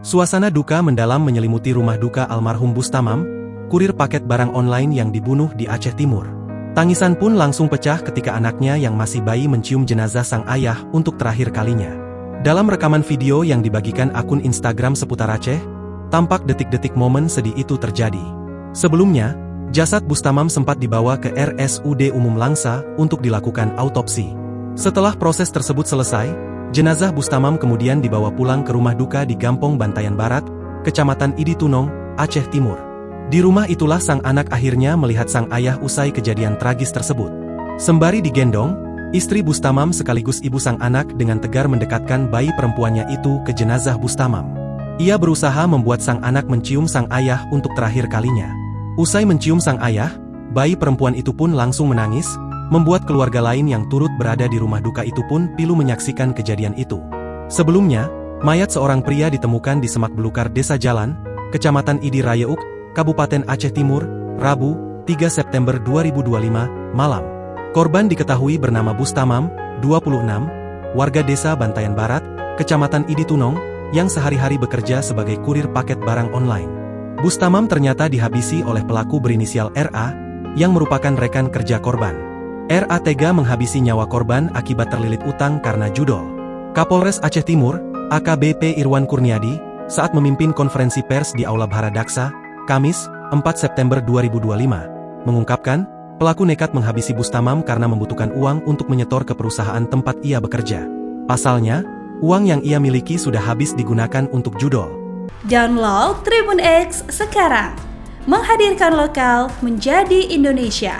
Suasana duka mendalam menyelimuti rumah duka almarhum Bustamam, kurir paket barang online yang dibunuh di Aceh Timur. Tangisan pun langsung pecah ketika anaknya yang masih bayi mencium jenazah sang ayah untuk terakhir kalinya. Dalam rekaman video yang dibagikan akun Instagram seputar Aceh, tampak detik-detik momen sedih itu terjadi. Sebelumnya, jasad Bustamam sempat dibawa ke RSUD Umum Langsa untuk dilakukan autopsi. Setelah proses tersebut selesai, jenazah Bustamam kemudian dibawa pulang ke rumah duka di Gampong Bantayan Barat, Kecamatan Idi Tunong, Aceh Timur. Di rumah itulah sang anak akhirnya melihat sang ayah usai kejadian tragis tersebut. Sembari digendong, istri Bustamam sekaligus ibu sang anak dengan tegar mendekatkan bayi perempuannya itu ke jenazah Bustamam. Ia berusaha membuat sang anak mencium sang ayah untuk terakhir kalinya. Usai mencium sang ayah, bayi perempuan itu pun langsung menangis, membuat keluarga lain yang turut berada di rumah duka itu pun pilu menyaksikan kejadian itu. Sebelumnya, mayat seorang pria ditemukan di Semak Belukar Desa Jalan, Kecamatan Idi Rayeuk, Kabupaten Aceh Timur, Rabu, 3 September 2025, malam. Korban diketahui bernama Bustamam, 26, warga desa Bantayan Barat, Kecamatan Idi Tunong, yang sehari-hari bekerja sebagai kurir paket barang online. Bustamam ternyata dihabisi oleh pelaku berinisial RA, yang merupakan rekan kerja korban. RA tega menghabisi nyawa korban akibat terlilit utang karena judol. Kapolres Aceh Timur, AKBP Irwan Kurniadi, saat memimpin konferensi pers di Aula Bhara Daksa, Kamis, 4 September 2025, mengungkapkan, pelaku nekat menghabisi Bustamam karena membutuhkan uang untuk menyetor ke perusahaan tempat ia bekerja. Pasalnya, uang yang ia miliki sudah habis digunakan untuk judol. Download Tribun X sekarang, menghadirkan lokal menjadi Indonesia.